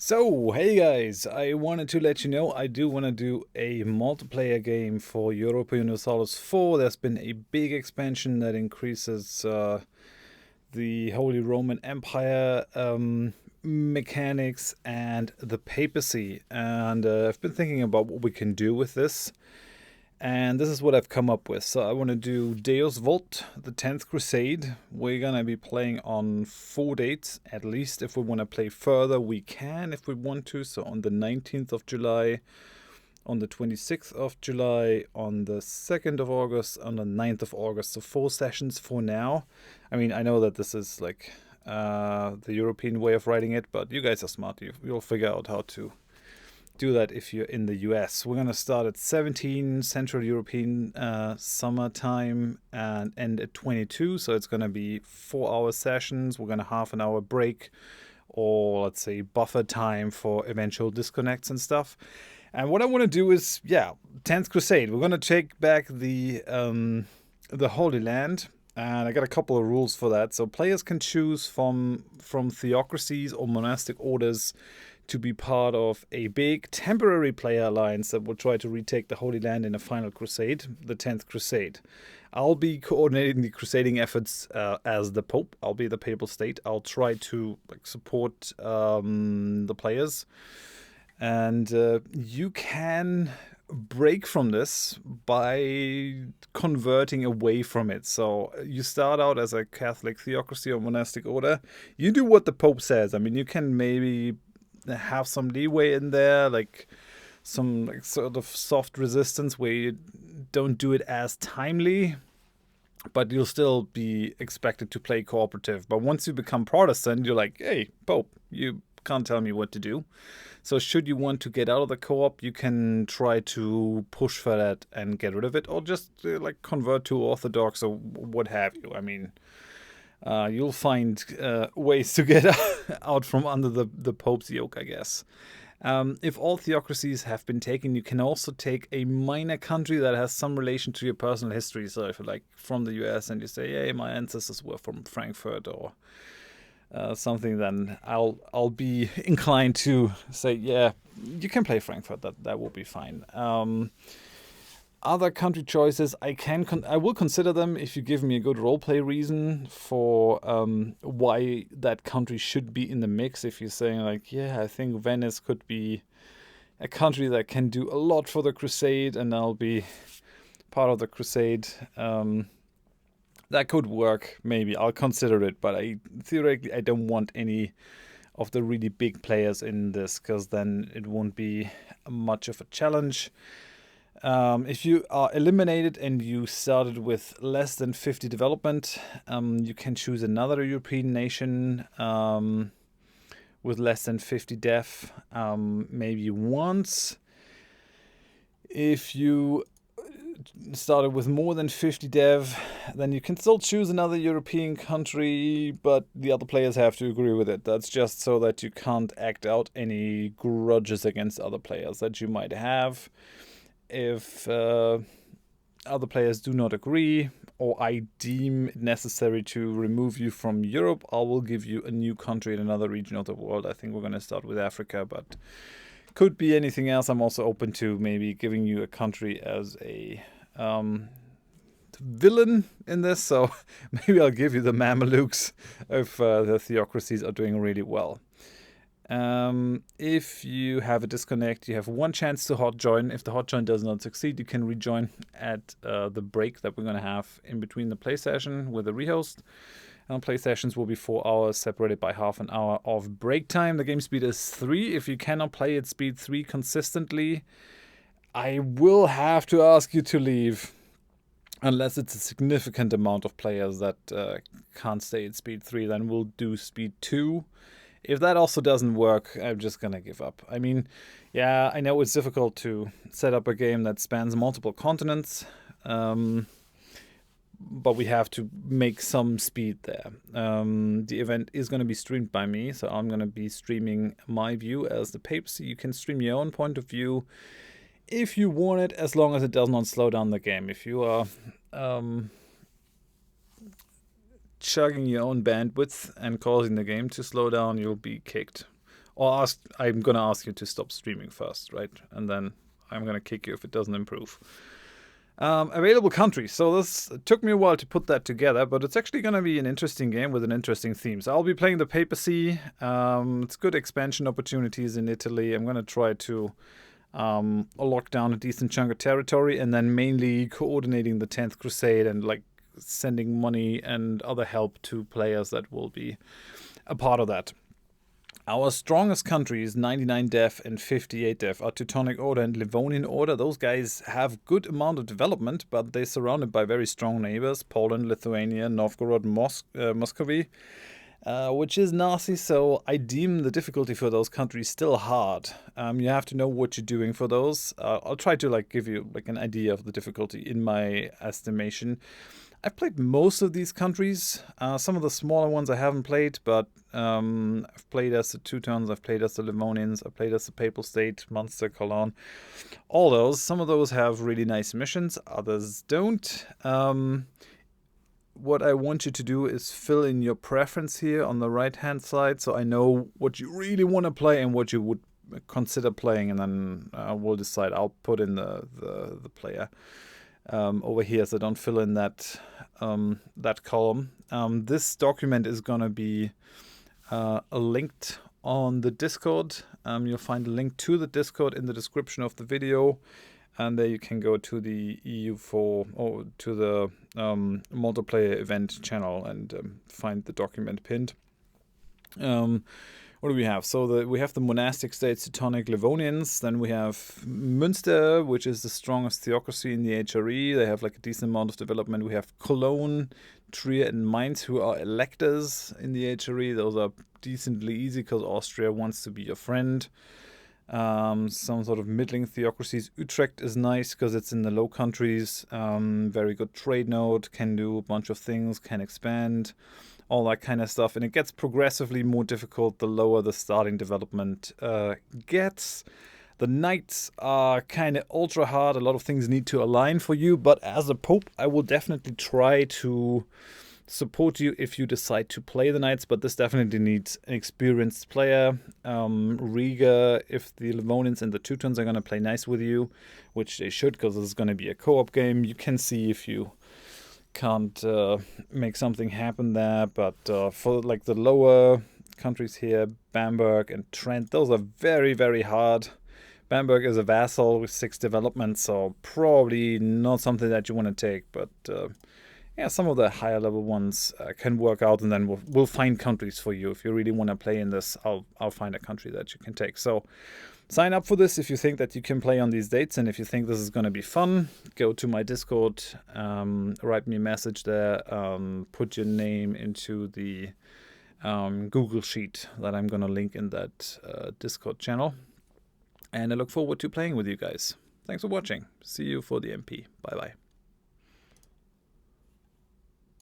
So, hey guys, I wanted to let you know I do want to do a multiplayer game for Europa Universalis 4. There's been a big expansion that increases the Holy Roman Empire mechanics and the papacy. And I've been thinking about what we can do with this. And this is what I've come up with. So I want to do Deus Vult, the 10th Crusade. We're going to be playing on 4 dates, at least. If we want to play further, we can if we want to. So on the 19th of July, on the 26th of July, on the 2nd of August, on the 9th of August. So 4 sessions for now. I mean, I know that this is like the European way of writing it, but you guys are smart. You'll figure out how to do that if you're in the US. We're going to start at 17 Central European summertime and end at 22. So it's going to be 4-hour sessions. We're going to half an hour break, or let's say buffer time for eventual disconnects and stuff. And what I want to do is, 10th Crusade. We're going to take back the Holy Land. And I got a couple of rules for that. So players can choose from theocracies or monastic orders to be part of a big temporary player alliance that will try to retake the Holy Land in a final crusade, the 10th Crusade. I'll be coordinating the crusading efforts as the Pope. I'll be the papal state. I'll try to support the players. And you can break from this by converting away from it. So you start out as a Catholic theocracy or monastic order. You do what the Pope says. I mean, you can maybe have some leeway in there, like some sort of soft resistance where you don't do it as timely, but you'll still be expected to play cooperative. But once you become Protestant, you're like, hey, Pope, you can't tell me what to do. So should you want to get out of the co-op, you can try to push for that and get rid of it, or just convert to Orthodox or what have you. I mean, you'll find ways to get out from under the Pope's yoke, I guess. If all theocracies have been taken, you can also take a minor country that has some relation to your personal history. So if you're from the US and you say, hey, my ancestors were from Frankfurt or something, then I'll be inclined to say, yeah, you can play Frankfurt. That will be fine. Other country choices, I will consider them if you give me a good roleplay reason for why that country should be in the mix. If you're saying I think Venice could be a country that can do a lot for the crusade, and I'll be part of the crusade, that could work. Maybe I'll consider it, but theoretically I don't want any of the really big players in this, because then it won't be much of a challenge. If you are eliminated and you started with less than 50 development, you can choose another European nation with less than 50 dev, maybe once. If you started with more than 50 dev, then you can still choose another European country, but the other players have to agree with it. That's just so that you can't act out any grudges against other players that you might have. If other players do not agree, or I deem it necessary to remove you from Europe, I will give you a new country in another region of the world. I think we're going to start with Africa, but could be anything else. I'm also open to maybe giving you a country as a villain in this. So maybe I'll give you the Mamelukes if the theocracies are doing really well. If you have a disconnect, you have one chance to hot join. If the hot join does not succeed, you can rejoin at the break that we're going to have in between the play session with the rehost. And play sessions will be 4 hours, separated by half an hour of break time. The game speed is 3. If you cannot play at speed 3 consistently, I will have to ask you to leave, unless it's a significant amount of players that can't stay at speed 3. Then we'll do speed 2. If that also doesn't work, I'm just going to give up. I mean, yeah, I know it's difficult to set up a game that spans multiple continents, but we have to make some speed there. The event is going to be streamed by me, so I'm going to be streaming my view as the papacy. You can stream your own point of view if you want it, as long as it does not slow down the game. If you are chugging your own bandwidth and causing the game to slow down, you'll be kicked Or I'm gonna ask you to stop streaming first, right? And then I'm gonna kick you if it doesn't improve. Available countries. So this took me a while to put that together, but it's actually going to be an interesting game with an interesting theme. So I'll be playing the papacy. It's good expansion opportunities in Italy. I'm going to try to lock down a decent chunk of territory, and then mainly coordinating the 10th Crusade and like sending money and other help to players that will be a part of that. Our strongest countries, 99 def and 58 def, are Teutonic Order and Livonian Order. Those guys have good amount of development, but they're surrounded by very strong neighbors, Poland, Lithuania, Novgorod, Muscovy, which is nasty, so I deem the difficulty for those countries still hard. You have to know what you're doing for those. I'll try to like give you like an idea of the difficulty in my estimation. I've played most of these countries. Some of the smaller ones I haven't played, but I've played as the Teutons, I've played as the Livonians, I've played as the Papal State, Munster, Cologne. All those. Some of those have really nice missions, others don't. What I want you to do is fill in your preference here on the right-hand side, so I know what you really want to play and what you would consider playing, and then we'll decide. I'll put in the player over here, so don't fill in that that column. This document is gonna be linked on the Discord. You'll find a link to the Discord in the description of the video, and there you can go to the EU4 or to the multiplayer event channel and find the document pinned. What do we have? So we have the monastic states, Teutonic Livonians. Then we have Münster, which is the strongest theocracy in the HRE. They have like a decent amount of development. We have Cologne, Trier, and Mainz, who are electors in the HRE. Those are decently easy because Austria wants to be your friend. Some sort of middling theocracies. Utrecht is nice because it's in the Low Countries. Very good trade node, can do a bunch of things, can expand, all that kind of stuff. And it gets progressively more difficult the lower the starting development gets. The knights are kind of ultra hard. A lot of things need to align for you. But as a pope, I will definitely try to support you if you decide to play the knights, but this definitely needs an experienced player. Riga, if the Livonians and the Teutons are going to play nice with you, which they should, because this is going to be a co-op game, you can see if you can't make something happen there. But for like the lower countries here, Bamberg and Trent, those are very, very hard. Bamberg is a vassal with 6 development, so probably not something that you want to take, but yeah, some of the higher level ones can work out, and then we'll find countries for you. If you really want to play in this, I'll find a country that you can take. So sign up for this if you think that you can play on these dates, and if you think this is going to be fun, go to my Discord, write me a message there, put your name into the Google Sheet that I'm going to link in that Discord channel. And I look forward to playing with you guys. Thanks for watching. See you for the MP. Bye-bye.